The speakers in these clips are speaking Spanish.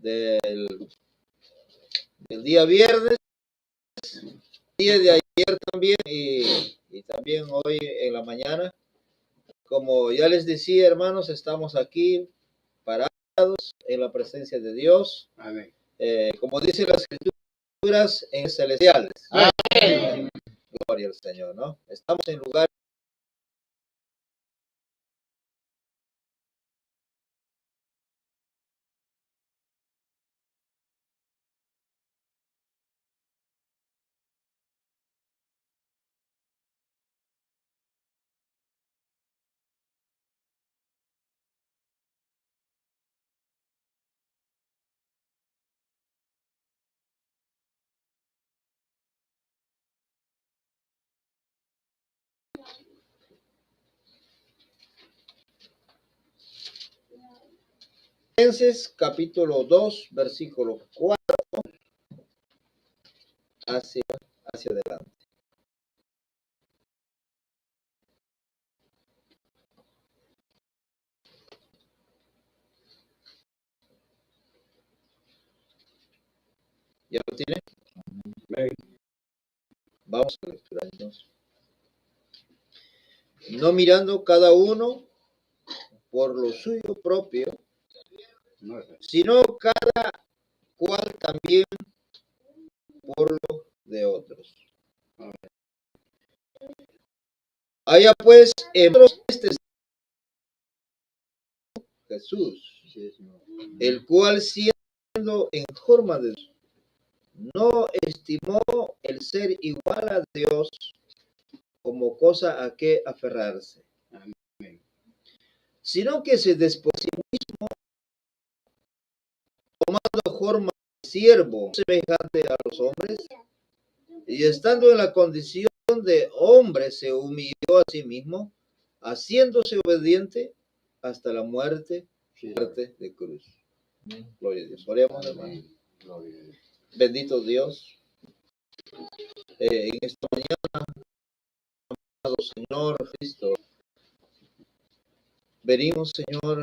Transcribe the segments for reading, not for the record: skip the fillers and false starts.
del día viernes, día de ayer también y también hoy en la mañana. Como ya les decía, hermanos, estamos aquí parados en la presencia de Dios. Amén. Como dice las escrituras, en celestiales. Amén. Gloria al Señor, ¿no? Estamos en lugar. Filipenses capítulo 2, versículo 4 hacia adelante. ¿Ya lo tiene? Vamos a lectura entonces. No mirando cada uno por lo suyo propio, sino cada cual también por lo de otros. Haya pues en este Jesús, el cual siendo en forma de Dios, no estimó el ser igual a Dios como cosa a que aferrarse, sino que se despojó a sí mismo, tomando forma de siervo semejante a los hombres, y estando en la condición de hombre se humilló a sí mismo, haciéndose obediente hasta la muerte de cruz. Gloria a Dios. Oremos, hermano. Bendito Dios. En esta mañana, amado Señor Cristo, venimos, Señor,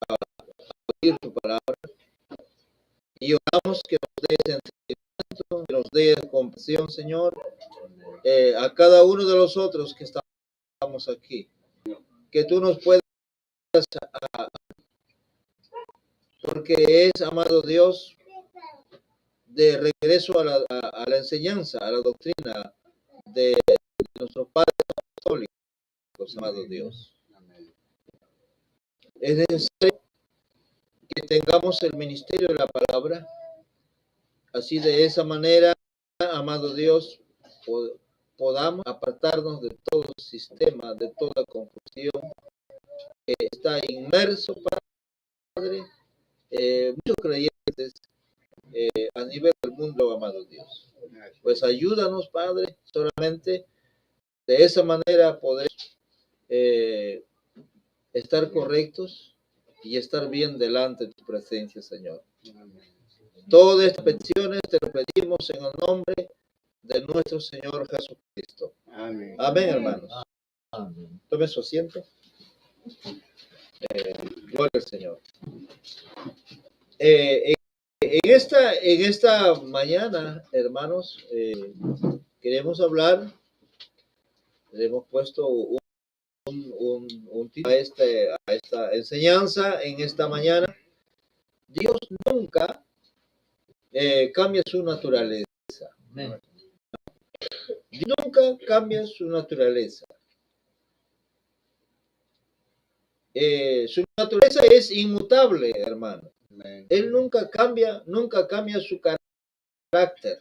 a oír tu palabra y oramos que nos des entendimiento, que nos des compasión, Señor, a cada uno de los otros que estamos aquí. Que tú nos puedas, porque es, amado Dios, de regreso a la enseñanza, a la doctrina de nuestros padres católicos, amado Dios. Es necesario que tengamos el ministerio de la palabra, así de esa manera, amado Dios, podamos apartarnos de todo sistema, de toda confusión que está inmerso, Padre, muchos creyentes a nivel del mundo, amado Dios. Pues ayúdanos, Padre, solamente de esa manera poder estar correctos y estar bien delante de tu presencia, Señor. Todas estas peticiones te lo pedimos en el nombre de nuestro Señor Jesucristo. Amén. Amén, hermanos. Amén. Tome su asiento. Gloria al Señor. En esta mañana, hermanos, queremos hablar, le hemos puesto un título a esta enseñanza en esta mañana. Dios nunca cambia su naturaleza. Amén. Dios nunca cambia su naturaleza. Su naturaleza es inmutable, hermano. Amén. Él nunca cambia su carácter.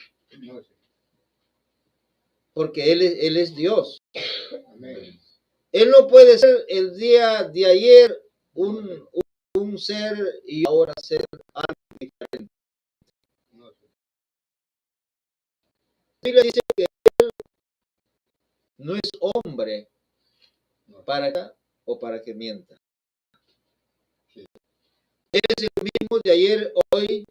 Porque Él es Dios. Amén. Él no puede ser el día de ayer un ser y ahora ser algo diferente. La Biblia dice que Él no es hombre para que mienta. Él es el mismo de ayer, hoy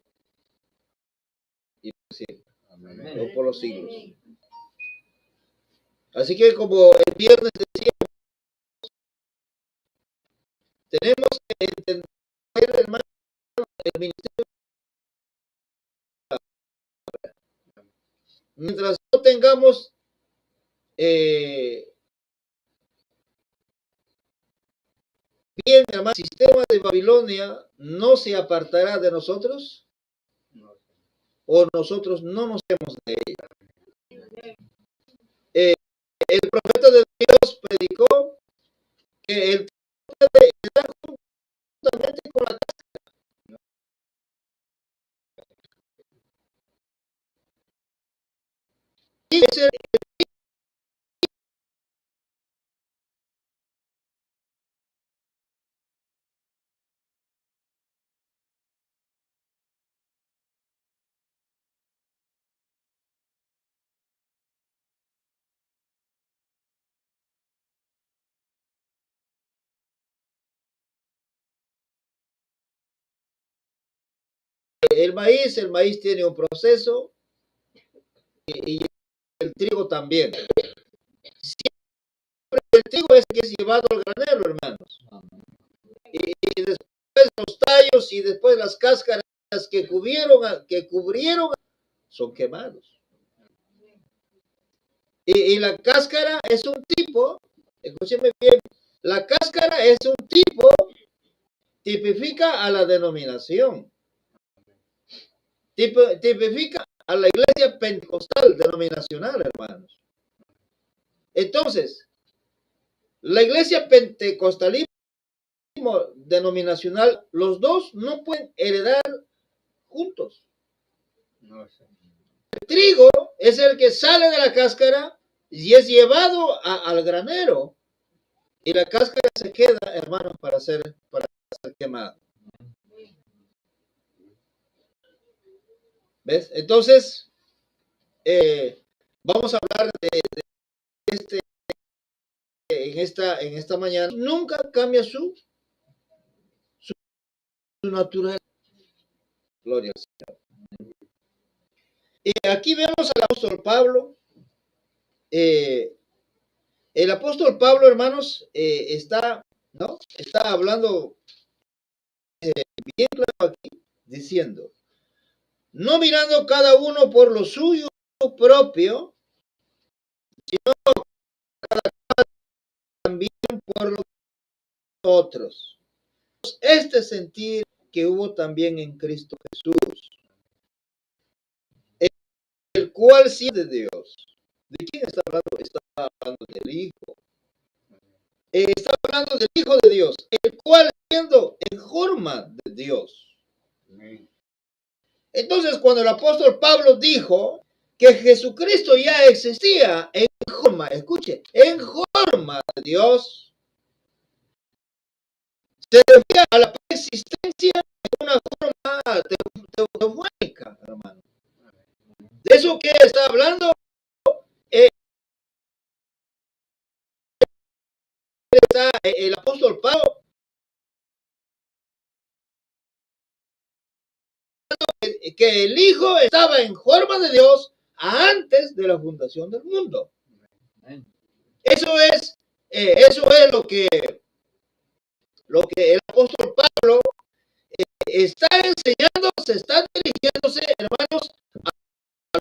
y por siempre. Amén. O por los siglos. Así que como el viernes decíamos, tenemos que entender hermano, el ministerio. Mientras no tengamos bien, hermano, el sistema de Babilonia no se apartará de nosotros, o nosotros no nos hemos de ella. El profeta de Dios predicó que el tiempo debe estar juntamente con la cáscara. Y ese el maíz tiene un proceso y el trigo también. Siempre el trigo es el que es llevado al granero, hermanos. Y después los tallos y después las cáscaras que cubrieron son quemados. Y la cáscara es un tipo, escúcheme bien, la cáscara es un tipo, tipifica a la denominación, tipifica a la iglesia pentecostal denominacional, hermanos. Entonces, la iglesia pentecostalismo denominacional, los dos no pueden heredar juntos. El trigo es el que sale de la cáscara y es llevado al granero. Y la cáscara se queda, hermanos, para ser quemada. ¿Ves? Entonces, vamos a hablar de este en esta mañana. Nunca cambia su naturaleza. Gloria al Señor. Y aquí vemos al apóstol Pablo. El apóstol Pablo, hermanos, está hablando bien claro aquí, diciendo, no mirando cada uno por lo suyo propio, sino también por los otros. Este sentir que hubo también en Cristo Jesús, el cual sí es de Dios. ¿De quién está hablando? Está hablando del Hijo. Está hablando del Hijo de Dios, el cual siendo en forma de Dios. Entonces, cuando el apóstol Pablo dijo que Jesucristo ya existía en forma, escuche, en forma de Dios, se refiere a la preexistencia de una forma teofónica, hermano. De eso que está hablando, está el apóstol Pablo, que el Hijo estaba en forma de Dios antes de la fundación del mundo. Eso es lo que el apóstol Pablo está enseñando, se está dirigiéndose, hermanos, a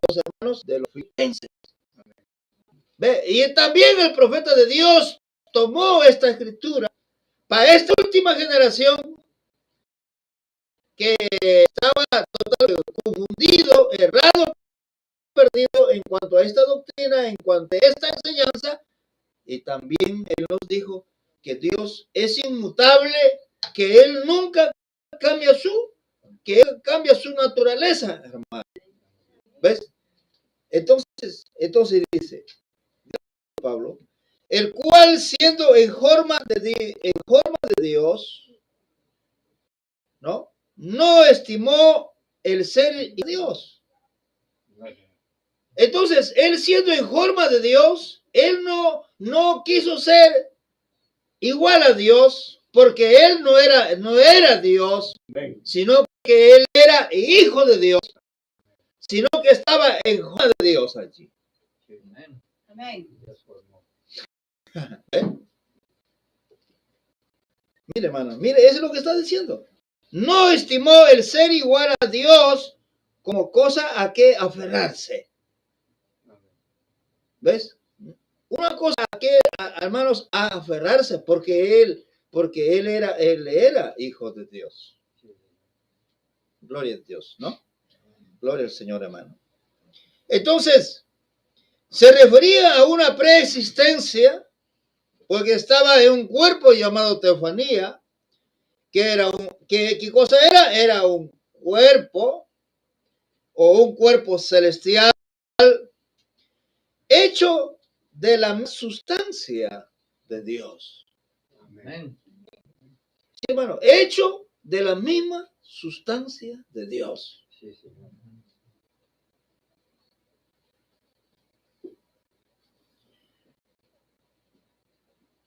los hermanos de los filipenses. ¿Ve? Y también el profeta de Dios tomó esta escritura para esta última generación que estaba totalmente confundido, errado, perdido en cuanto a esta doctrina, en cuanto a esta enseñanza. Y también él nos dijo que Dios es inmutable, que él nunca cambia su naturaleza, hermano. ¿Ves? Entonces dice Pablo, el cual siendo en forma de Dios, no estimó el ser Dios. Entonces, él siendo en forma de Dios, él no quiso ser igual a Dios, porque él no era Dios, sino que él era hijo de Dios, sino que estaba en forma de Dios allí. Amén. ¿Eh? Mire, hermano, mire, eso es lo que está diciendo. no estimó el ser igual a Dios como cosa a que aferrarse. ¿Ves? Una cosa a que, hermanos, a aferrarse, porque él era hijo de Dios. Gloria a Dios, ¿no? Gloria al Señor, hermano. Entonces, se refería a una preexistencia, porque estaba en un cuerpo llamado teofanía, que era ¿qué cosa era? Era un cuerpo o un cuerpo celestial hecho de la sustancia de Dios. Amén. Sí, hermano, hecho de la misma sustancia de Dios. Sí, sí.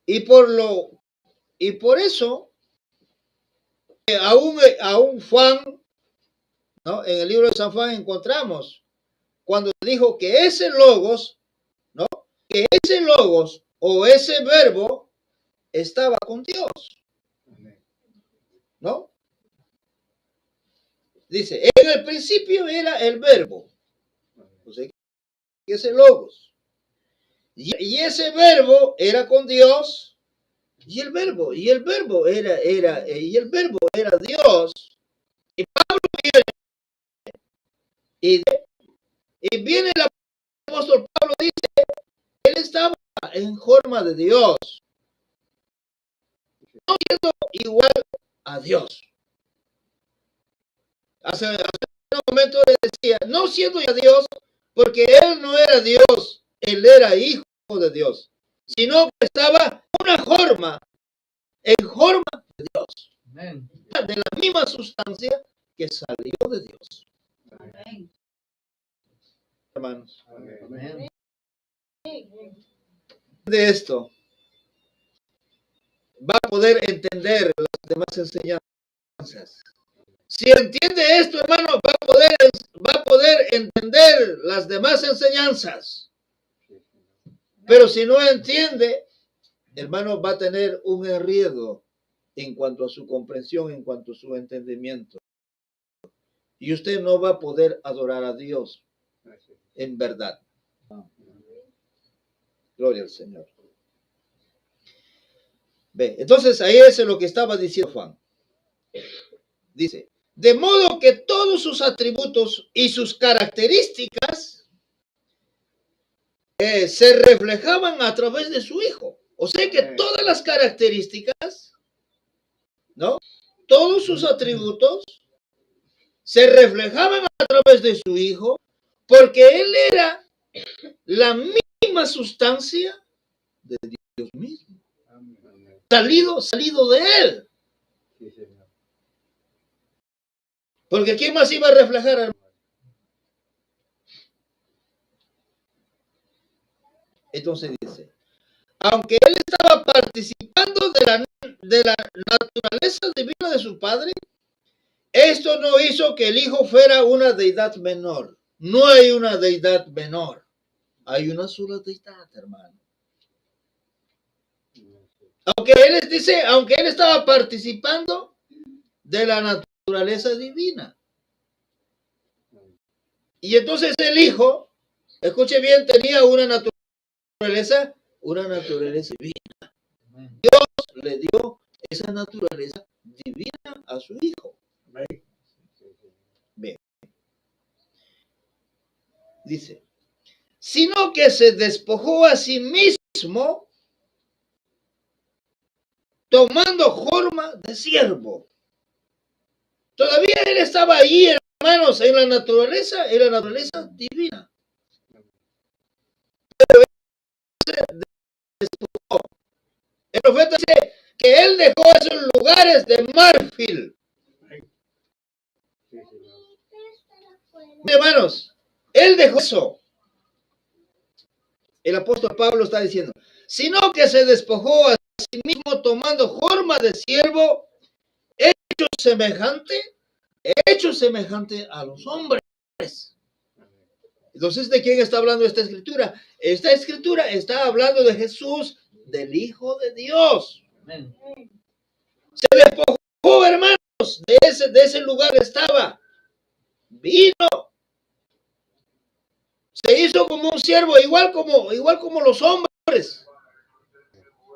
Y por eso, aún Juan, ¿no? En el libro de San Juan encontramos cuando dijo que ese logos, ¿no? Que ese logos o ese verbo estaba con Dios, ¿no? Dice, en el principio era el verbo, o sea, que ese logos. Y ese verbo era con Dios, y el verbo era Dios. Y Pablo viene, y viene el apóstol Pablo, dice, él estaba en forma de Dios, no siendo igual a Dios. Hace un momento le decía, no siendo ya Dios, porque él no era Dios, él era hijo de Dios, sino que estaba en forma de Dios. Amén. De la misma sustancia que salió de Dios. Amén. Hermanos. Amén. De esto va a poder entender las demás enseñanzas. Si entiende esto, hermano, va a poder entender las demás enseñanzas. Pero si no entiende, hermano, va a tener un enredo en cuanto a su comprensión, en cuanto a su entendimiento. Y usted no va a poder adorar a Dios en verdad. Gloria al Señor. Ve, entonces ahí es lo que estaba diciendo Juan. Dice, de modo que todos sus atributos y sus características se reflejaban a través de su Hijo. O sea que todas las características, ¿no? Todos sus atributos se reflejaban a través de su Hijo, porque Él era la misma sustancia de Dios mismo. Salido de Él. Porque ¿quién más iba a reflejar? Entonces dice, aunque Él estaba participando de la naturaleza divina de su Padre, esto no hizo que el Hijo fuera una deidad menor. No hay una deidad menor. Hay una sola deidad, hermano. Aunque él estaba participando de la naturaleza divina. Y entonces el Hijo, escuche bien, tenía una naturaleza divina. Dios le dio esa naturaleza divina a su Hijo. Bien. Dice, sino que se despojó a sí mismo, tomando forma de siervo. Todavía él estaba ahí, hermanos, en la naturaleza divina. Pero él se despojó. El profeta dice que él dejó esos lugares de marfil. Hermanos, él dejó eso. El apóstol Pablo está diciendo, sino que se despojó a sí mismo tomando forma de siervo, hecho semejante a los hombres. Entonces, ¿de quién está hablando esta escritura? Esta escritura está hablando de Jesús, del Hijo de Dios. Amén. Se despojó, hermano, de ese lugar estaba. Vino. Se hizo como un siervo, igual como los hombres.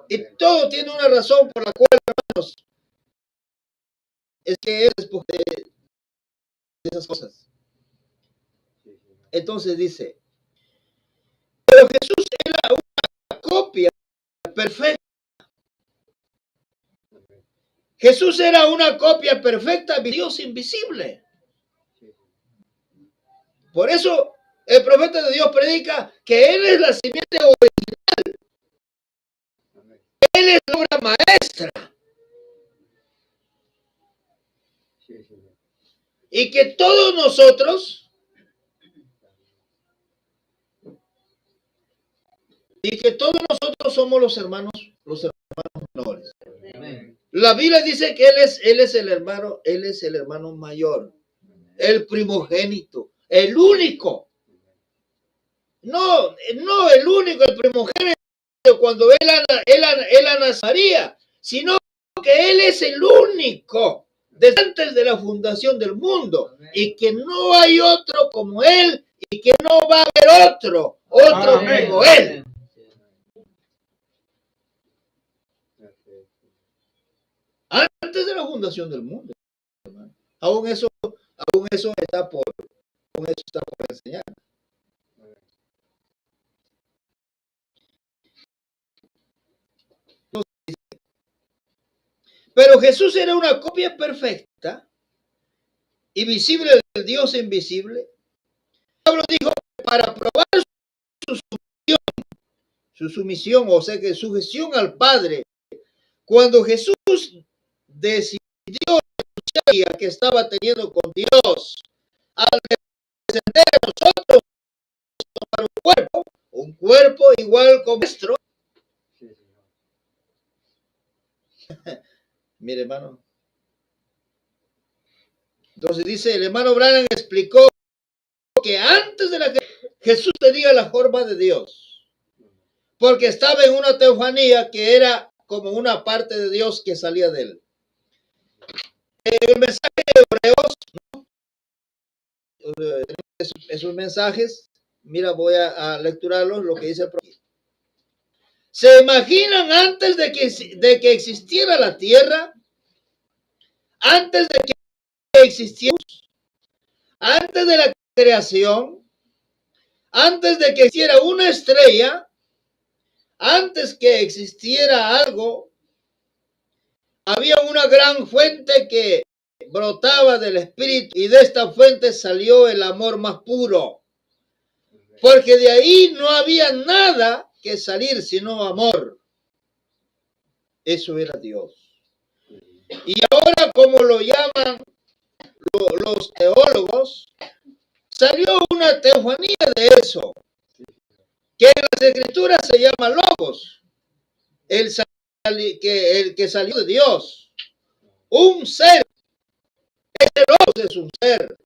Y todo tiene una razón por la cual, hermanos, es que es después de esas cosas. Entonces dice, pero Jesús era una copia perfecta. Jesús era una copia perfecta de Dios invisible. Por eso el profeta de Dios predica que Él es la simiente original. Él es la obra maestra. Y que todos nosotros, somos los hermanos menores. La Biblia dice que él es el hermano mayor, el primogénito, el único. No el único, el primogénito cuando él nacería, sino que él es el único desde antes de la fundación del mundo y que no hay otro como él y que no va a haber otro como él. Antes de la fundación del mundo, hermano. Aún eso está por enseñar. Pero Jesús era una copia perfecta y visible del Dios invisible. Pablo dijo que para probar su sumisión, o sea que sujeción al Padre, cuando Jesús decidió que estaba teniendo con Dios, al descender a nosotros para un cuerpo igual como nuestro. Mire, hermano. Entonces dice, el hermano Branham explicó que antes de la que Jesús tenía la forma de Dios, porque estaba en una teofanía que era como una parte de Dios que salía de él. En el mensaje de Hebreos, esos mensajes, mira, voy a lecturarlos, lo que dice el profeta. ¿Se imaginan antes de que existiera la tierra? Antes de que existiera, antes de la creación, antes de que existiera una estrella, antes que existiera algo, había una gran fuente que brotaba del Espíritu y de esta fuente salió el amor más puro. Porque de ahí no había nada que salir sino amor. Eso era Dios. Y ahora, como lo llaman los teólogos, salió una teofanía de eso, que en las escrituras se llama logos, el que salió de Dios, un ser. Ese logos es un ser.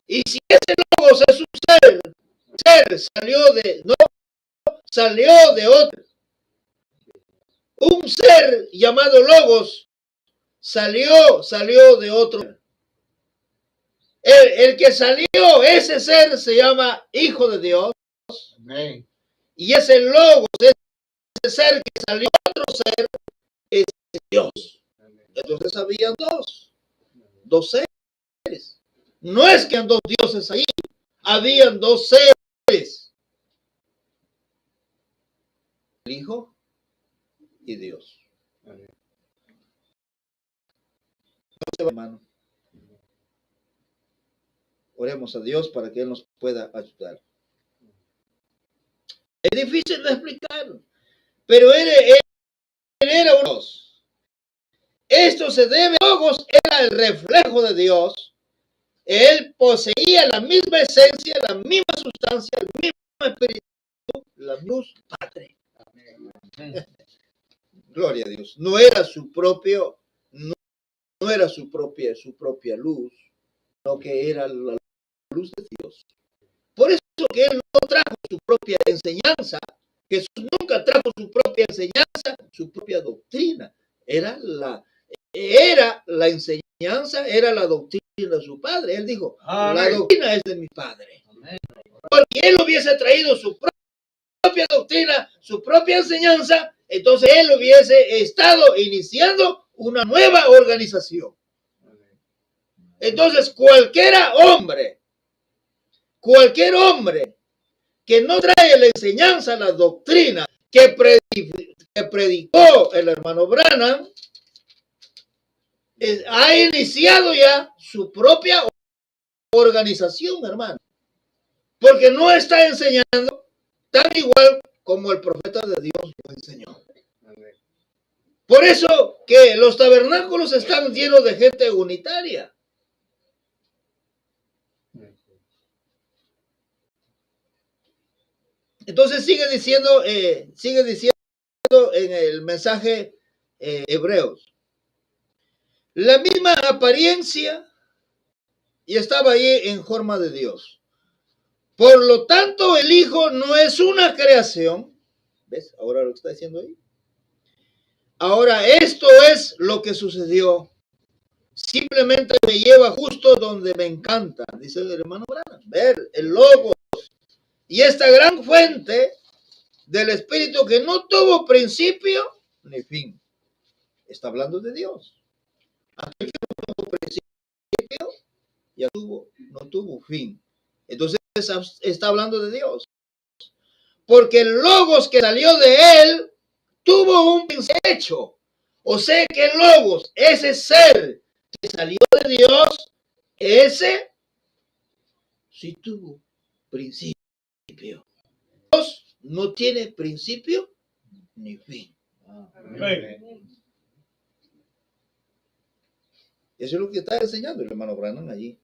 Y si ese logos es un ser salió de otro. Un ser llamado logos salió de otro. El que salió, ese ser se llama Hijo de Dios. Amén. Y ese logos, ese ser que salió de otro ser, es Dios. Entonces habían dos seres. No es que habían dos dioses ahí, habían dos seres. El Hijo y Dios. Entonces, hermano, oremos a Dios para que Él nos pueda ayudar. Es difícil de explicar, pero él era un Dios. Esto se debe a Logos, era el reflejo de Dios. Él poseía la misma esencia, la misma sustancia, el mismo espíritu, la luz Padre. Amén. Gloria a Dios. No era su propia luz, sino que era la luz de Dios. Por eso que Él no trajo su propia enseñanza. Jesús nunca trajo su propia enseñanza, su propia doctrina. era la enseñanza, era la doctrina de su padre. Él dijo, la doctrina es de mi padre. Porque él hubiese traído su propia doctrina, su propia enseñanza, entonces él hubiese estado iniciando una nueva organización. Entonces cualquier hombre que no trae la enseñanza, la doctrina que predicó el hermano Branham, ha iniciado ya su propia organización, hermano, porque no está enseñando tan igual como el profeta de Dios lo enseñó. Por eso que los tabernáculos están llenos de gente unitaria. Entonces sigue diciendo en el mensaje Hebreos, la misma apariencia y estaba ahí en forma de Dios. Por lo tanto, el Hijo no es una creación. ¿Ves? Ahora lo que está diciendo ahí. Ahora, esto es lo que sucedió. Simplemente me lleva justo donde me encanta, dice el hermano Branham. Ver el Logos y esta gran fuente del Espíritu que no tuvo principio ni fin. Está hablando de Dios. Aquel que no tuvo principio, ya no tuvo fin. Entonces está hablando de Dios. Porque el Logos que salió de él tuvo un hecho. O sea que el Logos, ese ser que salió de Dios, ese sí tuvo principio. Dios no tiene principio ni fin. Amén. Eso es lo que está enseñando el hermano Branham allí.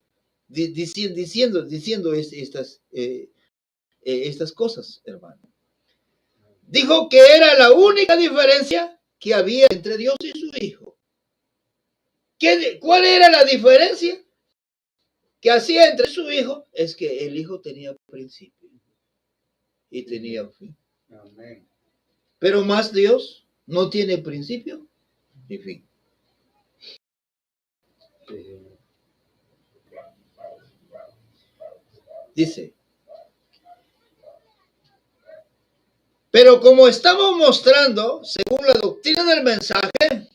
Diciendo estas cosas, hermano. Dijo que era la única diferencia que había entre Dios y su Hijo. ¿Cuál era la diferencia que hacía entre su Hijo? Es que el Hijo tenía principio y tenía fin. Amén. Pero más Dios no tiene principio ni fin. Dice, pero como estamos mostrando, según la doctrina del mensaje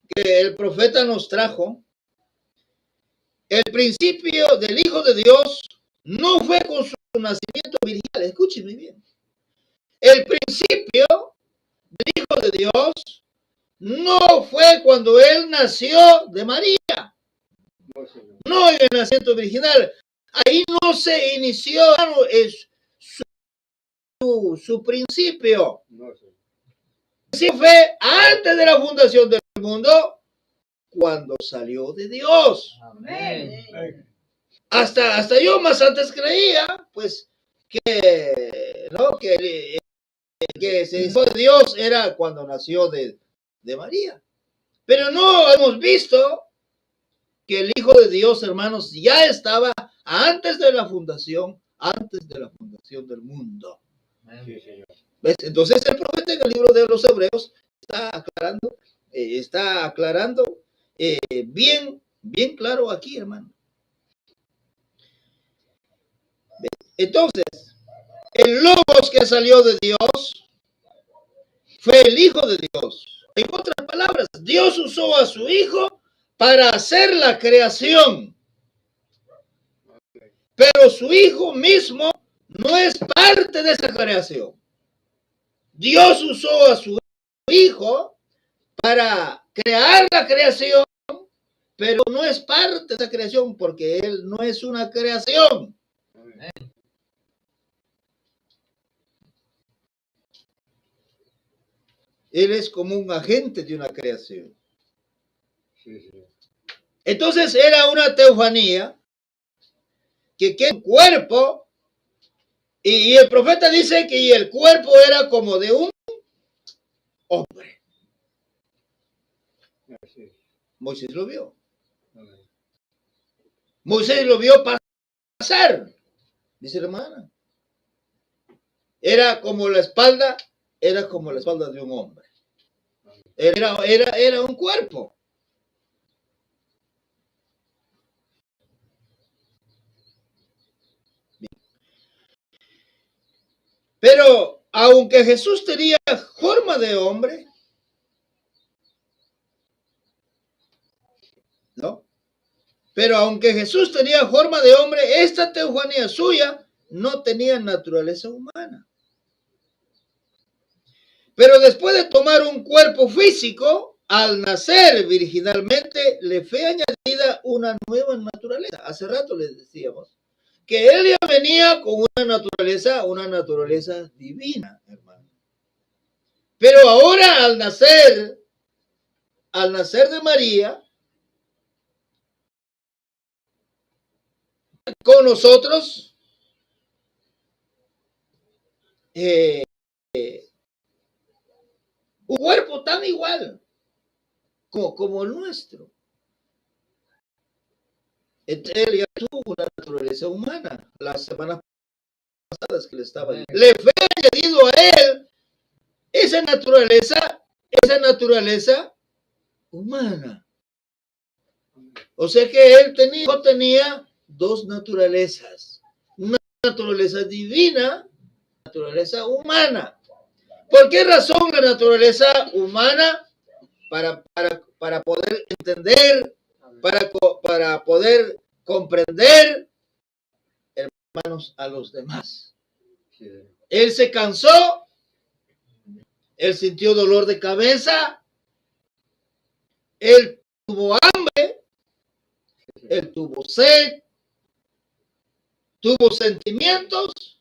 que el profeta nos trajo, el principio del Hijo de Dios no fue con su nacimiento virginal. Escúcheme bien. El principio del Hijo de Dios no fue cuando él nació de María. No en el nacimiento virginal. Ahí no se inició su principio. Sí fue antes de la fundación del mundo, cuando salió de Dios. Amén. Hasta yo más antes creía, pues, que se hizo de Dios era cuando nació de María. Pero no hemos visto que el Hijo de Dios, hermanos, ya estaba antes de la fundación del mundo. Sí, señor. ¿Ves? Entonces el profeta en el libro de los Hebreos está aclarando bien claro aquí, hermano. ¿Ves? Entonces, el Logos que salió de Dios fue el Hijo de Dios. En otras palabras, Dios usó a su Hijo para hacer la creación. Pero su Hijo mismo no es parte de esa creación. Dios usó a su Hijo para crear la creación, pero no es parte de esa creación porque Él no es una creación. Él es como un agente de una creación. Entonces era una teofanía que el cuerpo, y el profeta dice que el cuerpo era como de un hombre. Moisés lo vio. Moisés lo vio pasar, dice la hermana. Era como la espalda de un hombre. Era un cuerpo. Pero aunque Jesús tenía forma de hombre, ¿no? Pero aunque Jesús tenía forma de hombre, esta teofanía suya no tenía naturaleza humana. Pero después de tomar un cuerpo físico, al nacer virginalmente, le fue añadida una nueva naturaleza. Hace rato les decíamos que él ya venía con una naturaleza divina, hermano. Pero ahora al nacer de María, con nosotros, un cuerpo tan igual como el nuestro. Él ya tuvo una naturaleza humana. Las semanas pasadas que le estaba diciendo, le fue añadido a él esa naturaleza humana. O sea que él tenía dos naturalezas. Una naturaleza divina, naturaleza humana. ¿Por qué razón la naturaleza humana? Para poder entender, para poder comprender, hermanos, a los demás. Él se cansó, él sintió dolor de cabeza, él tuvo hambre, él tuvo sed, tuvo sentimientos,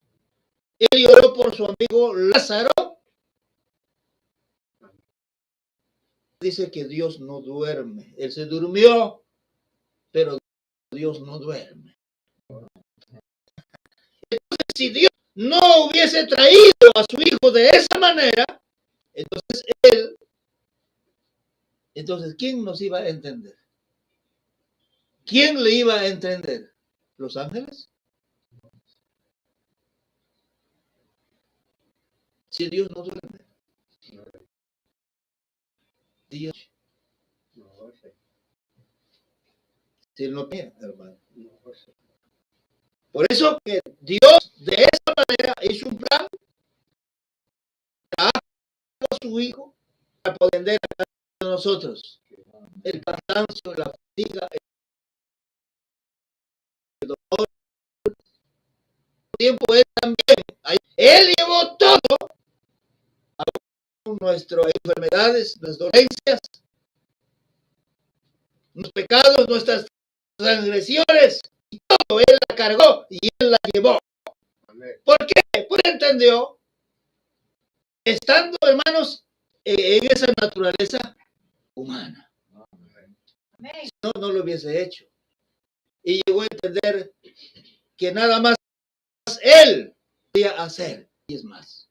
él lloró por su amigo Lázaro. Dice que Dios no duerme, él se durmió, pero Dios no duerme. Entonces, si Dios no hubiese traído a su hijo de esa manera, entonces ¿quién nos iba a entender? ¿Quién le iba a entender? ¿Los ángeles? Si Dios no duerme. Dios. Si él no tiene, hermano. Por eso que Dios de esa manera hizo un plan, trajo a su hijo para poder entender a nosotros el cansancio, la fatiga, el dolor. Tiempo él también. Él llevó todo a nuestras enfermedades, nuestras dolencias, nuestros pecados, nuestras transgresiones, y todo él la cargó y él la llevó. ¿Por qué? Porque entendió, estando, hermanos, en esa naturaleza humana. Si no, no lo hubiese hecho. Y llegó a entender que nada más él podía hacer, y es más.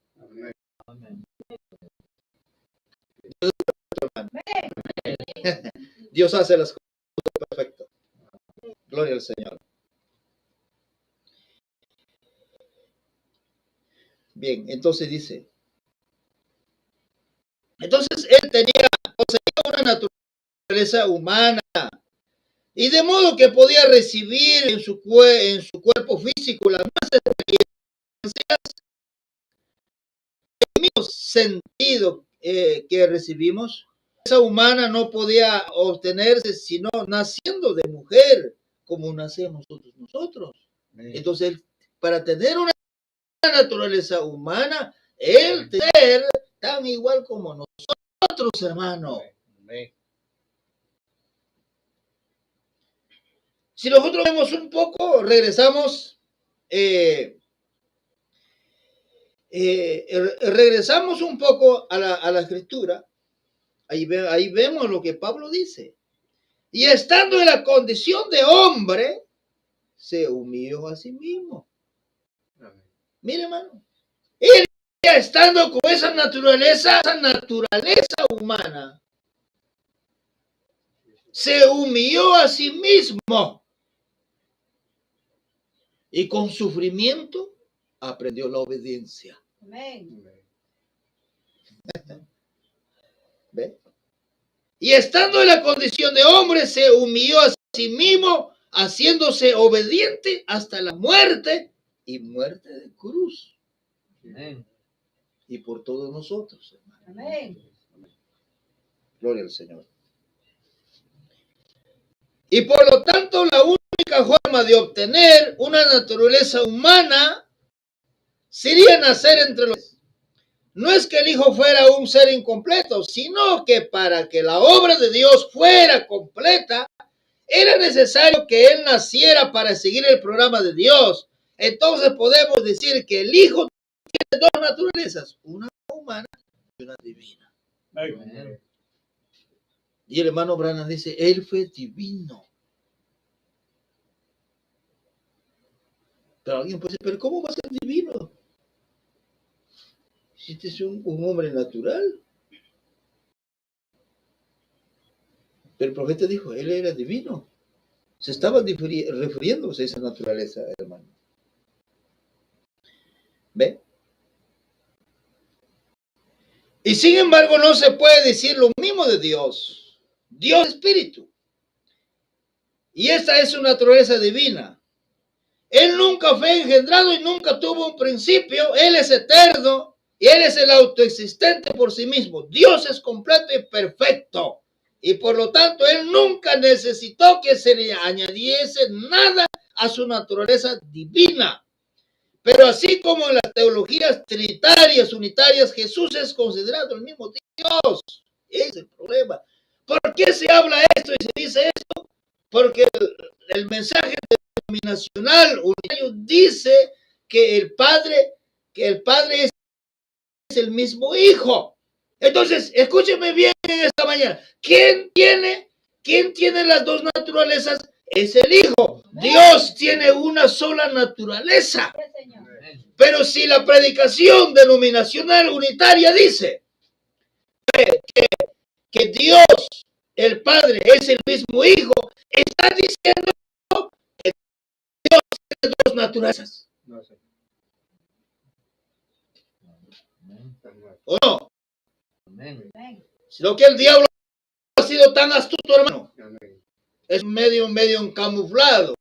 Amén. Dios hace las cosas perfectas. Gloria al Señor. Bien, entonces dice, entonces él poseía una naturaleza humana, y de modo que podía recibir en su cuerpo físico las más experiencias, el mismo sentido que recibimos. Esa humana no podía obtenerse sino naciendo de mujer, como nacemos nosotros. Entonces, para tener una naturaleza humana, él ser tan igual como nosotros, hermano. Si nosotros vemos un poco, regresamos un poco a la escritura. Ahí vemos lo que Pablo dice. Y estando en la condición de hombre, se humilló a sí mismo. Mire, hermano. Él ya estando con esa naturaleza humana, se humilló a sí mismo. Y con sufrimiento aprendió la obediencia. Amén. ¿Ve? Y estando en la condición de hombre, se humilló a sí mismo, haciéndose obediente hasta la muerte y muerte de cruz. Amén. Y por todos nosotros, hermano. Amén. Gloria al Señor. Y por lo tanto, la única forma de obtener una naturaleza humana sería nacer entre los... No es que el Hijo fuera un ser incompleto, sino que para que la obra de Dios fuera completa, era necesario que Él naciera para seguir el programa de Dios. Entonces podemos decir que el Hijo tiene dos naturalezas, una humana y una divina. Amén. Y el hermano Branham dice, Él fue divino. Pero alguien puede decir, ¿pero cómo va a ser divino? Si este es un hombre natural. Pero el profeta dijo, Él era divino. Se estaba refiriéndose a esa naturaleza, hermano. ¿Ve? Y sin embargo no se puede decir lo mismo de Dios. Dios es espíritu. Y esta es su naturaleza divina. Él nunca fue engendrado y nunca tuvo un principio. Él es eterno y Él es el autoexistente por sí mismo. Dios es completo y perfecto. Y por lo tanto, Él nunca necesitó que se le añadiese nada a su naturaleza divina. Pero así como en las teologías trinitarias, unitarias, Jesús es considerado el mismo Dios. Ese es el problema. ¿Por qué se habla esto y se dice esto? Porque el mensaje denominacional unitario dice que el Padre es el mismo Hijo. Entonces, escúcheme bien en esta mañana. ¿Quién tiene las dos naturalezas? Es el Hijo. Dios tiene una sola naturaleza. Pero si la predicación denominacional unitaria dice que Dios, el Padre, es el mismo Hijo, está diciendo que Dios tiene dos naturalezas. ¿O no? Sino que el diablo ha sido tan astuto, hermano. Es medio camuflado.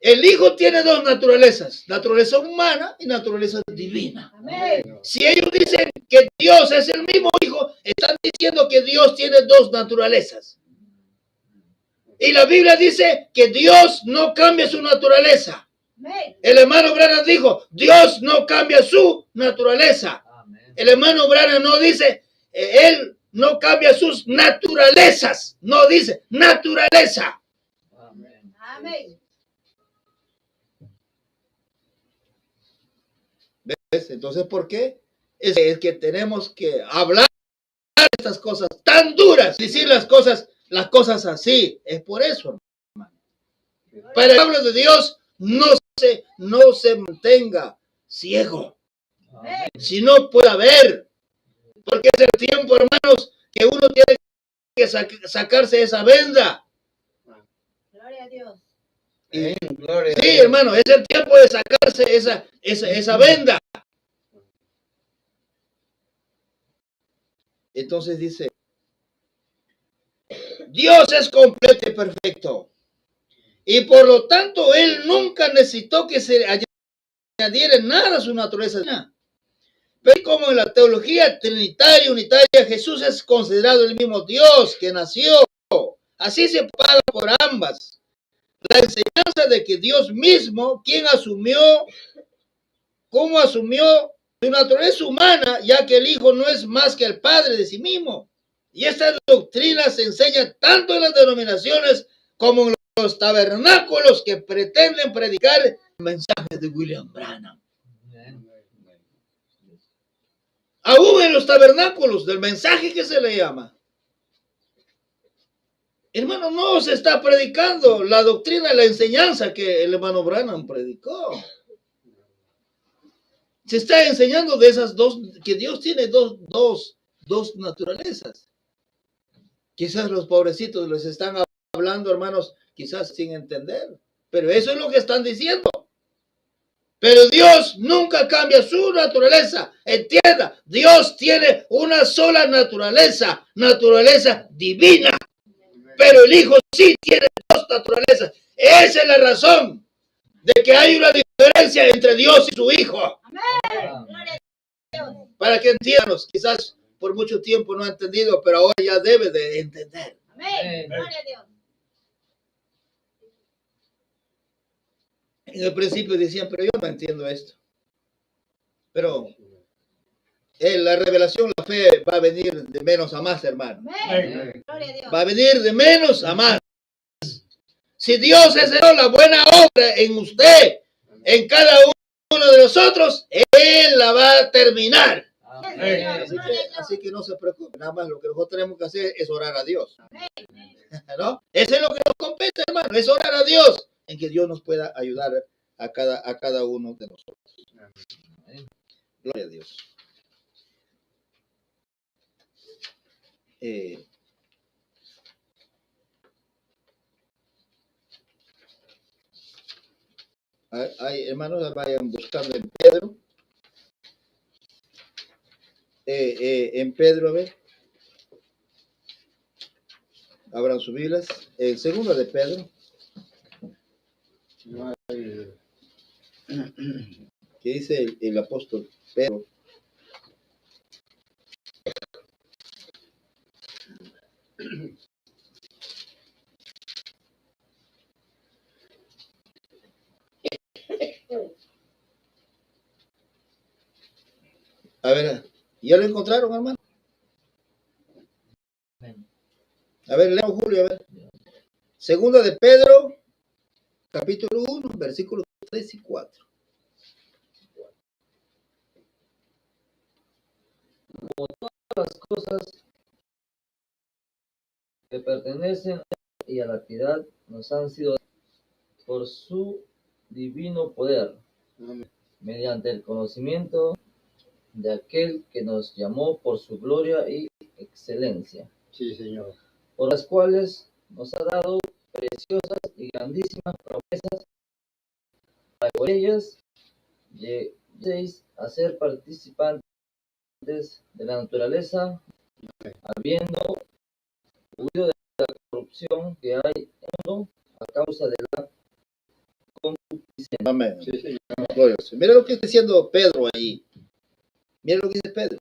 El Hijo tiene dos naturalezas, naturaleza humana y naturaleza divina. Amén. Si ellos dicen que Dios es el mismo Hijo, están diciendo que Dios tiene dos naturalezas. Y la Biblia dice que Dios no cambia su naturaleza. Amén. El hermano Branham dijo, Dios no cambia su naturaleza. Amén. El hermano Branham no dice, Él no cambia sus naturalezas. No dice naturaleza. Amén. Amén. ¿Ves? Entonces, ¿por qué? Es que tenemos que hablar estas cosas tan duras, decir las cosas así. Es por eso, hermano. Para el pueblo de Dios no se mantenga ciego. Amén. Si no pueda ver. Porque es el tiempo, hermanos, que uno tiene que sacarse esa venda. Gloria a Dios. Sí, hermano, es el tiempo de sacarse esa venda. Entonces dice, Dios es completo y perfecto. Y por lo tanto, Él nunca necesitó que se añadiera nada a su naturaleza. Pero como en la teología trinitaria, unitaria, Jesús es considerado el mismo Dios que nació. Así se paga por ambas. La enseñanza de que Dios mismo, quien asumió su naturaleza humana, ya que el Hijo no es más que el Padre de sí mismo. Y esta doctrina se enseña tanto en las denominaciones como en los tabernáculos que pretenden predicar el mensaje de William Branham. Aún en los tabernáculos del mensaje que se le llama. Hermano, no se está predicando la doctrina, la enseñanza que el hermano Branham predicó. Se está enseñando de esas dos, que Dios tiene dos naturalezas. Quizás los pobrecitos les están hablando, hermanos, quizás sin entender. Pero eso es lo que están diciendo. Pero Dios nunca cambia su naturaleza. Entienda, Dios tiene una sola naturaleza, naturaleza divina. Pero el Hijo sí tiene dos naturalezas. Esa es la razón de que hay una diferencia entre Dios y su Hijo. Amén. Para que entiendan, quizás por mucho tiempo no ha entendido, pero ahora ya debe de entender. Amén. Gloria a Dios. En el principio decían, pero yo no entiendo esto. Pero la revelación, la fe va a venir de menos a más, hermano. Amén. Va a venir de menos a más. Si Dios es la buena obra en usted, en cada uno de nosotros, Él la va a terminar. Así que no se preocupe, nada más lo que nosotros tenemos que hacer es orar a Dios. ¿No? Eso es lo que nos compete, hermano, es orar a Dios, en que Dios nos pueda ayudar a cada uno de nosotros. Gloria a Dios. Hermanos, vayan buscando en Pedro. En Pedro, a ver. Abran sus Biblias. En segunda de Pedro. ¿Qué dice el apóstol Pedro? A ver, ¿ya lo encontraron, hermano? A ver, leo Julio, a ver. Segunda de Pedro, capítulo 1, versículos 3 y 4. Como todas las cosas que pertenecen y a la piedad nos han sido por su divino poder, mediante el conocimiento de aquel que nos llamó por su gloria y excelencia. Sí, Señor. Por las cuales nos ha dado preciosas y grandísimas promesas, para que por ellas lleguéis a ser participantes de la naturaleza, habiendo huido de la corrupción que hay en el mundo a causa de la concupiscencia. Amén. Sí, Señor. Mira lo que está diciendo Pedro ahí. Mira lo que dice Pedro.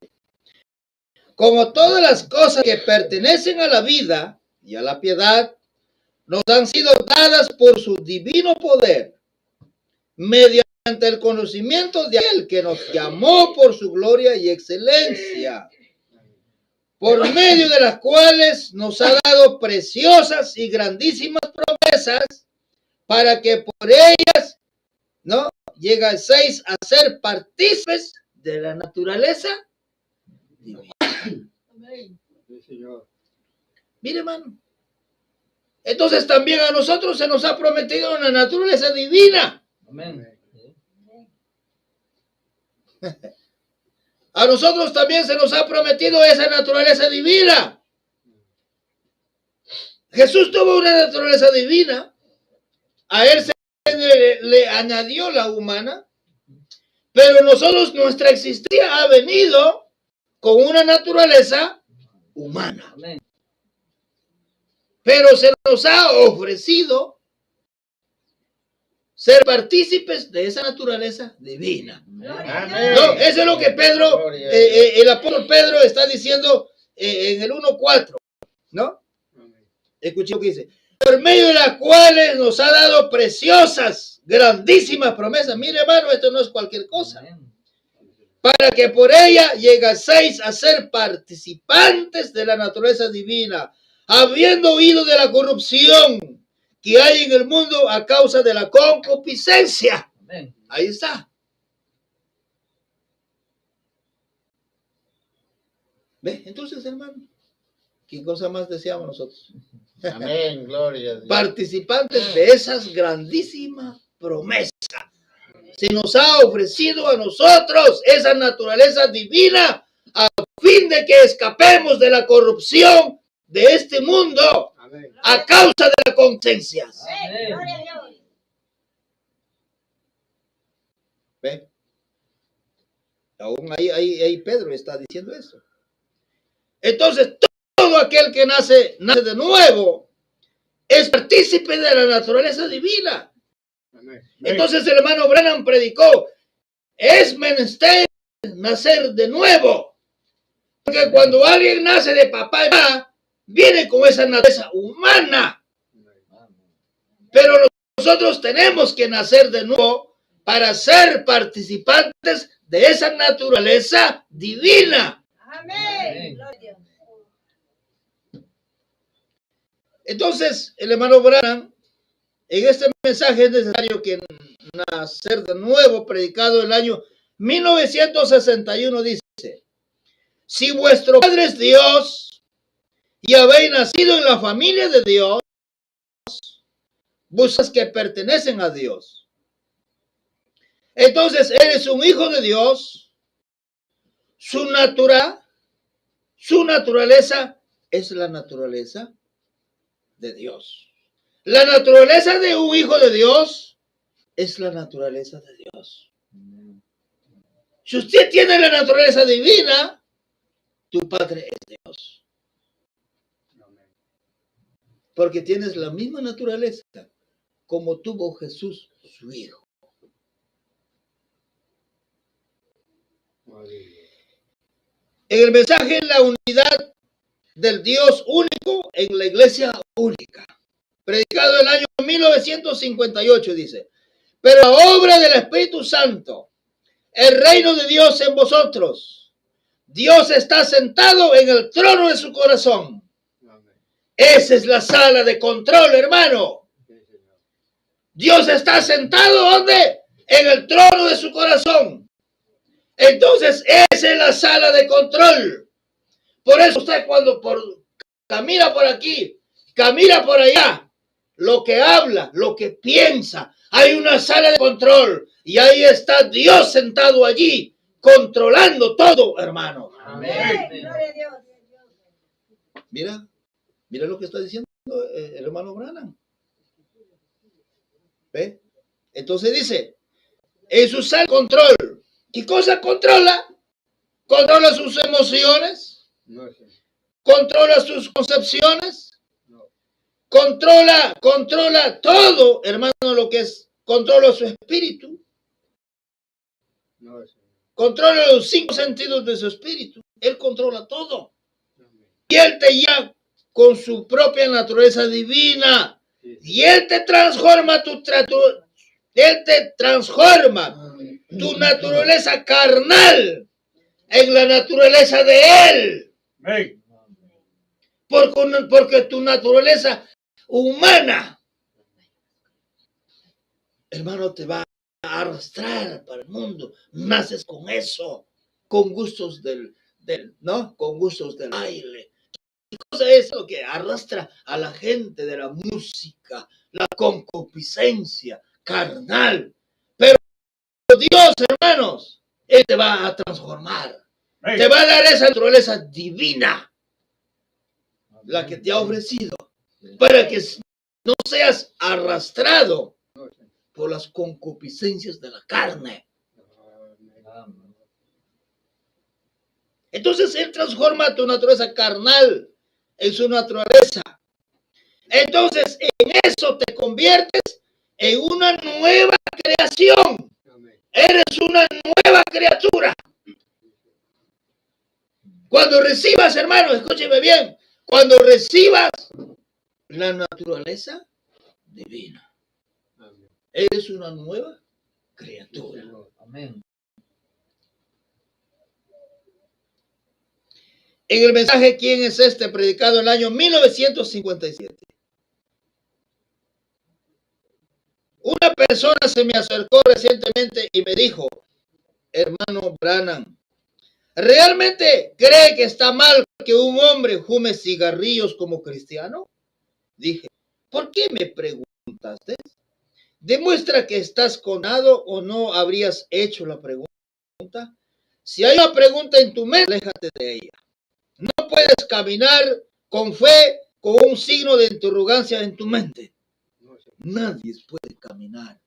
Como todas las cosas que pertenecen a la vida y a la piedad, nos han sido dadas por su divino poder, mediante el conocimiento de aquel que nos llamó por su gloria y excelencia, por medio de las cuales nos ha dado preciosas y grandísimas promesas, para que por ellas, ¿no?, llegaseis a ser partícipes de la naturaleza divina. Sí, Señor. Mire, hermano. Entonces también a nosotros se nos ha prometido una naturaleza divina. Amén. A nosotros también se nos ha prometido esa naturaleza divina. Jesús tuvo una naturaleza divina. A él se le añadió la humana. Pero nosotros, nuestra existencia ha venido con una naturaleza humana. Amén. Pero se nos ha ofrecido ser partícipes de esa naturaleza divina. Amén. No, eso es lo que Pedro, el apóstol Pedro está diciendo en el 1:4, ¿no? Escuché lo que dice. Por medio de las cuales nos ha dado preciosas, grandísimas promesas. Mire, hermano, esto no es cualquier cosa. Amén. Para que por ella llegaseis a ser participantes de la naturaleza divina, habiendo huido de la corrupción que hay en el mundo a causa de la concupiscencia. Amén. Ahí está. ¿Ve? Entonces, hermano, ¿qué cosa más deseamos nosotros? Amén, gloria a Dios. Participantes de esas grandísimas promesas. Se nos ha ofrecido a nosotros esa naturaleza divina a fin de que escapemos de la corrupción de este mundo. Amén. A causa de las conciencias. Amén. ¿Ve? Aún ahí Pedro está diciendo eso. Entonces, todo aquel que nace de nuevo es partícipe de la naturaleza divina. Amén. Entonces el hermano Branham predicó, es menester nacer de nuevo. Porque cuando alguien nace de papá y mamá, viene con esa naturaleza humana. Pero nosotros tenemos que nacer de nuevo para ser participantes de esa naturaleza divina. Amén. Entonces, el hermano Branham, en este mensaje es necesario que nacer de nuevo, predicado en el año 1961, dice, si vuestro Padre es Dios y habéis nacido en la familia de Dios, buscas que pertenecen a Dios. Entonces, eres un hijo de Dios, su naturaleza es la naturaleza de Dios. La naturaleza de un hijo de Dios es la naturaleza de Dios. Si usted tiene la naturaleza divina, tu Padre es Dios. Porque tienes la misma naturaleza como tuvo Jesús, su Hijo. En el mensaje, la unidad del Dios único en la iglesia única. Predicado en el año 1958, dice, pero la obra del Espíritu Santo, el reino de Dios en vosotros, Dios está sentado en el trono de su corazón. Esa es la sala de control, hermano. Dios está sentado, ¿dónde? En el trono de su corazón. Entonces, esa es la sala de control. Por eso usted cuando camina por aquí, camina por allá, lo que habla, lo que piensa, hay una sala de control y ahí está Dios sentado allí, controlando todo, hermano. Amén. Gloria a Dios. Mira lo que está diciendo el hermano Branham. ¿Ve? Entonces dice, en su sala de control, ¿qué cosa controla? Controla sus emociones, controla sus concepciones, controla todo, hermano, lo que es, controla su espíritu, controla los 5 sentidos de su espíritu, él controla todo. Y él te lleva con su propia naturaleza divina, y él te transforma él te transforma tu naturaleza carnal en la naturaleza de él. Porque tu naturaleza humana, hermano, te va a arrastrar para el mundo. Naces con eso, con gustos ¿no? Con gustos del baile. ¿Qué cosa es lo que arrastra a la gente de la música? La concupiscencia carnal. Pero Dios, hermanos, Él te va a transformar. Te va a dar esa naturaleza divina, la que te ha ofrecido, para que no seas arrastrado por las concupiscencias de la carne. Entonces Él transforma tu naturaleza carnal en su naturaleza. Entonces en eso te conviertes en una nueva creación. Eres una nueva criatura. Cuando recibas, hermano, escúcheme bien, cuando recibas la naturaleza divina, eres una nueva criatura. Amén. En el mensaje ¿Quién es este?, predicado en el año 1957. Una persona se me acercó recientemente y me dijo, hermano Branham, ¿realmente cree que está mal que un hombre fume cigarrillos como cristiano? Dije, ¿por qué me preguntaste? ¿Demuestra que estás condenado o no habrías hecho la pregunta? Si hay una pregunta en tu mente, aléjate de ella. No puedes caminar con fe con un signo de interrogancia en tu mente. Nadie puede caminar.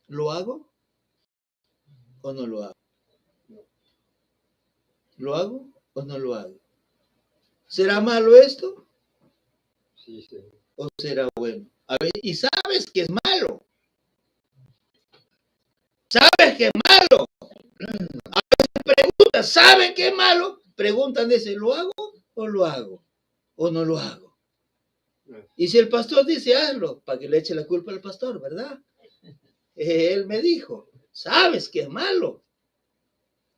¿Lo hago? o no lo hago? ¿Lo hago o no lo hago? ¿Será malo esto Sí, sí. o será bueno? A ver, y sabes que es malo. Sabes que es malo. A veces preguntan, ¿saben que es malo? Preguntan, dice, ¿lo hago o lo hago? ¿O no lo hago? Y si el pastor dice, hazlo, para que le eche la culpa al pastor, ¿verdad? Él me dijo, sabes que es malo.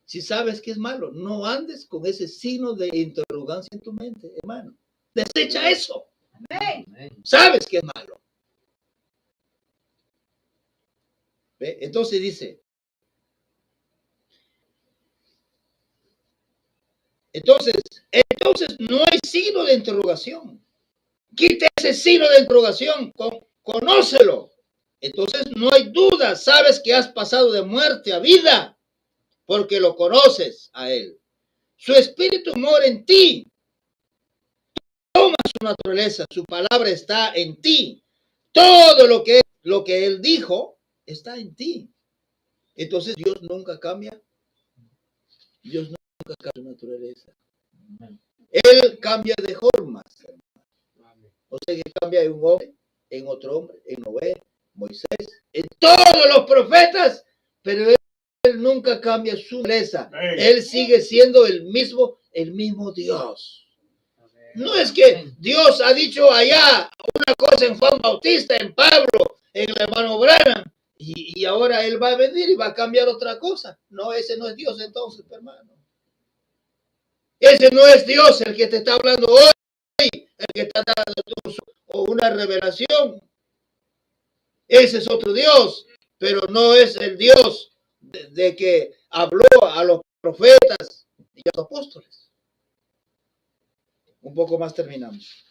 Si sabes que es malo, no andes con ese signo de interrogancia en tu mente, hermano. Desecha eso. Amén. Sabes que es malo. ¿Ve? Entonces dice, entonces no hay signo de interrogación. Quita ese signo de interrogación, conócelo. Entonces no hay duda, sabes que has pasado de muerte a vida, porque lo conoces a él. Su espíritu mora en ti. Toma su naturaleza, su palabra está en ti. Todo lo que él dijo está en ti. Entonces Dios nunca cambia. Dios nunca cambia su naturaleza. Él cambia de formas. O sea que cambia en un hombre, en otro hombre, en Noé, Moisés, en todos los profetas, pero él nunca cambia su naturaleza. Él sigue siendo el mismo Dios. No es que Dios ha dicho allá una cosa en Juan Bautista, en Pablo, en el hermano Branham, y ahora él va a venir y va a cambiar otra cosa. No, ese no es Dios entonces, hermano. Ese no es Dios el que te está hablando hoy, el que está dando una revelación. Ese es otro Dios, pero no es el Dios de que habló a los profetas y a los apóstoles. Un poco más terminamos.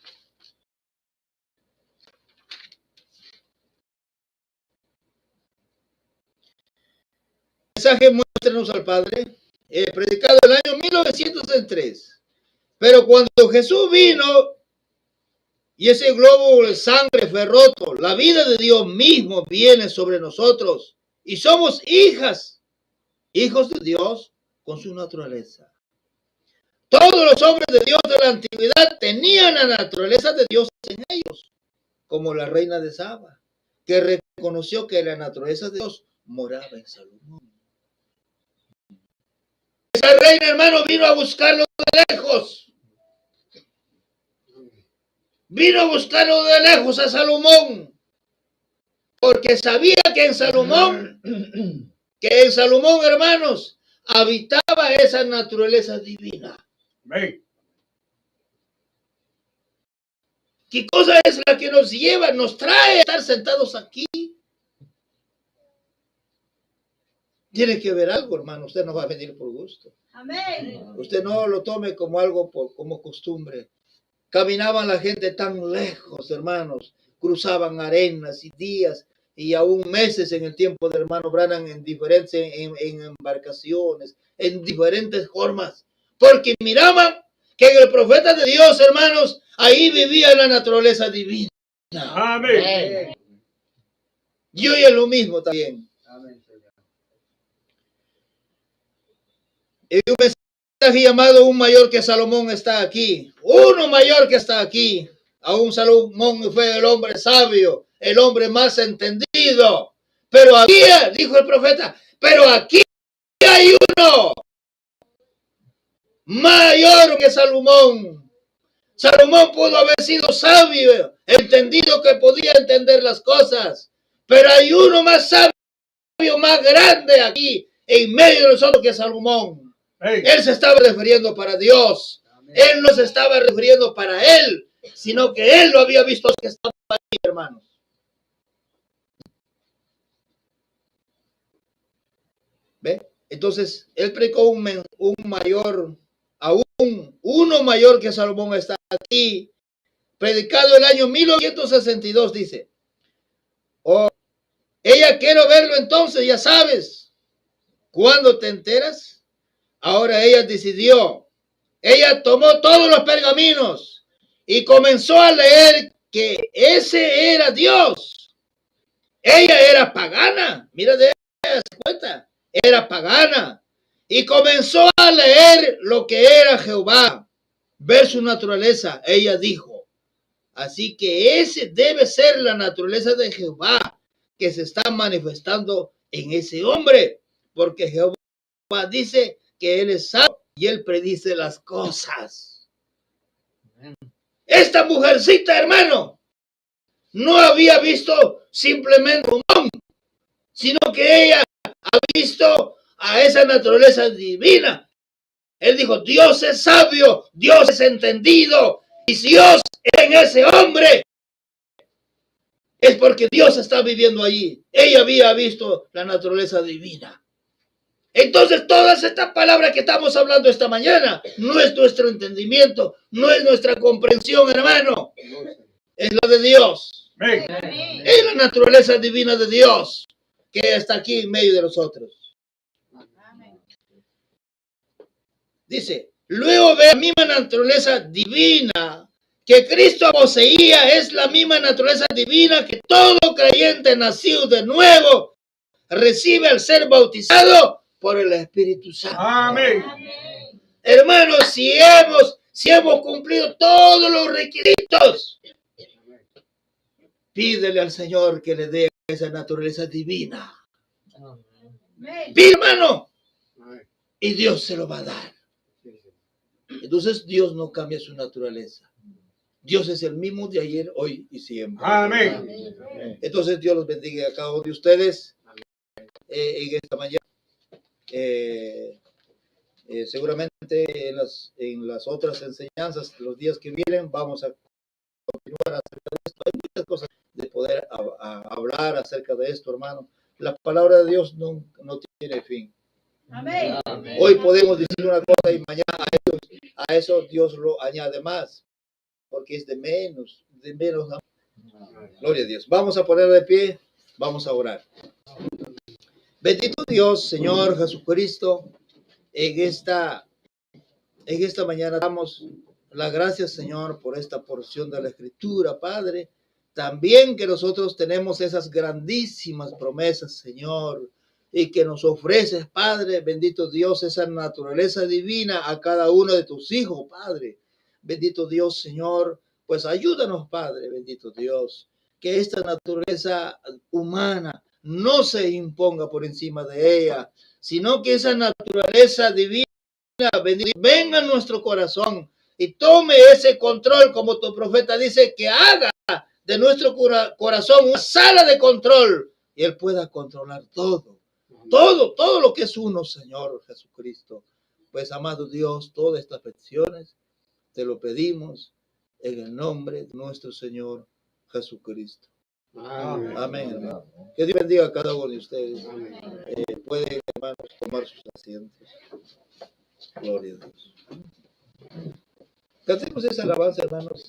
Mensaje Muéstranos al Padre, predicado en el año 1903. Pero cuando Jesús vino y ese globo de sangre fue roto, la vida de Dios mismo viene sobre nosotros y somos hijos de Dios con su naturaleza. Todos los hombres de Dios de la antigüedad tenían la naturaleza de Dios en ellos, como la reina de Saba, que reconoció que la naturaleza de Dios moraba en Salomón. Esa reina, hermano, vino a buscarlo de lejos. Vino a buscarlo de lejos a Salomón, porque sabía que en Salomón, hermanos, habitaba esa naturaleza divina. Amén. ¿Qué cosa es la que nos lleva, nos trae a estar sentados aquí? Tiene que ver algo, hermano. Usted no va a venir por gusto. Amén. Usted no lo tome como algo como costumbre. Caminaban la gente tan lejos, hermanos. Cruzaban arenas y días y aún meses en el tiempo del hermano Branham en diferentes en embarcaciones, en diferentes formas. Porque miraban que en el profeta de Dios, hermanos, ahí vivía la naturaleza divina. Amén. Y hoy es lo mismo también. Amén. En un mensaje llamado Un mayor que Salomón está aquí. Uno mayor que está aquí. Aún Salomón fue el hombre sabio, el hombre más entendido. Pero aquí, dijo el profeta, pero aquí hay uno mayor que Salomón. Salomón pudo haber sido sabio, entendido que podía entender las cosas. Pero hay uno más sabio, más grande aquí, en medio de nosotros que Salomón. Hey. Él se estaba refiriendo para Dios. Él no se estaba refiriendo para él, sino que él lo había visto que estaba ahí, hermanos. ¿Ve? Entonces, él predicó un mayor, aún uno mayor que Salomón está aquí, predicado el año 1962, dice. Oh, ella quiero verlo entonces, ya sabes. ¿Cuándo te enteras? Ahora ella decidió. Ella tomó todos los pergaminos y comenzó a leer que ese era Dios. Ella era pagana. Mira de ella, se cuenta. era pagana y comenzó a leer lo que era Jehová, ver su naturaleza. Ella dijo, así que ese debe ser la naturaleza de Jehová que se está manifestando en ese hombre, porque Jehová dice que él es sabio y él predice las cosas. Esta mujercita, hermano, no había visto simplemente un hombre, sino que ella ha visto a esa naturaleza divina. Él dijo, Dios es sabio, Dios es entendido, y si Dios es en ese hombre, es porque Dios está viviendo allí. Ella había visto la naturaleza divina. Entonces, todas estas palabras que estamos hablando esta mañana, no es nuestro entendimiento, no es nuestra comprensión, hermano, es la de Dios. Amén. Es la naturaleza divina de Dios que está aquí en medio de nosotros. Dice, luego ve la misma naturaleza divina que Cristo poseía, es la misma naturaleza divina que todo creyente nacido de nuevo recibe al ser bautizado por el Espíritu Santo. Amén. Hermanos, si hemos cumplido todos los requisitos, pídele al Señor que le dé esa naturaleza divina. Pide, hermano, y Dios se lo va a dar. Entonces Dios no cambia su naturaleza. Dios es el mismo de ayer, hoy y siempre. Amén. Entonces Dios los bendiga a cada uno de ustedes en esta mañana. Seguramente en las otras enseñanzas, los días que vienen, vamos a continuar acerca de esto. Hay muchas cosas de poder hablar acerca de esto, hermano. La palabra de Dios no tiene fin. Amén. Hoy podemos decir una cosa y mañana a eso Dios lo añade más, porque es de menos. Gloria a Dios. Vamos a poner de pie, vamos a orar. Bendito Dios, Señor Jesucristo, en esta mañana damos las gracias, Señor, por esta porción de la Escritura, Padre. También que nosotros tenemos esas grandísimas promesas, Señor, y que nos ofreces, Padre, bendito Dios, esa naturaleza divina a cada uno de tus hijos, Padre. Bendito Dios, Señor, pues ayúdanos, Padre, bendito Dios, que esta naturaleza humana no se imponga por encima de ella, sino que esa naturaleza divina venga a nuestro corazón y tome ese control, como tu profeta dice, que haga de nuestro corazón una sala de control y Él pueda controlar todo lo que es uno, Señor Jesucristo. Pues, amado Dios, todas estas peticiones te lo pedimos en el nombre de nuestro Señor Jesucristo. Amén, hermano. Que Dios bendiga a cada uno de ustedes. Pueden, hermanos, tomar sus asientos. Gloria a Dios. Cantemos esa alabanza, hermanos.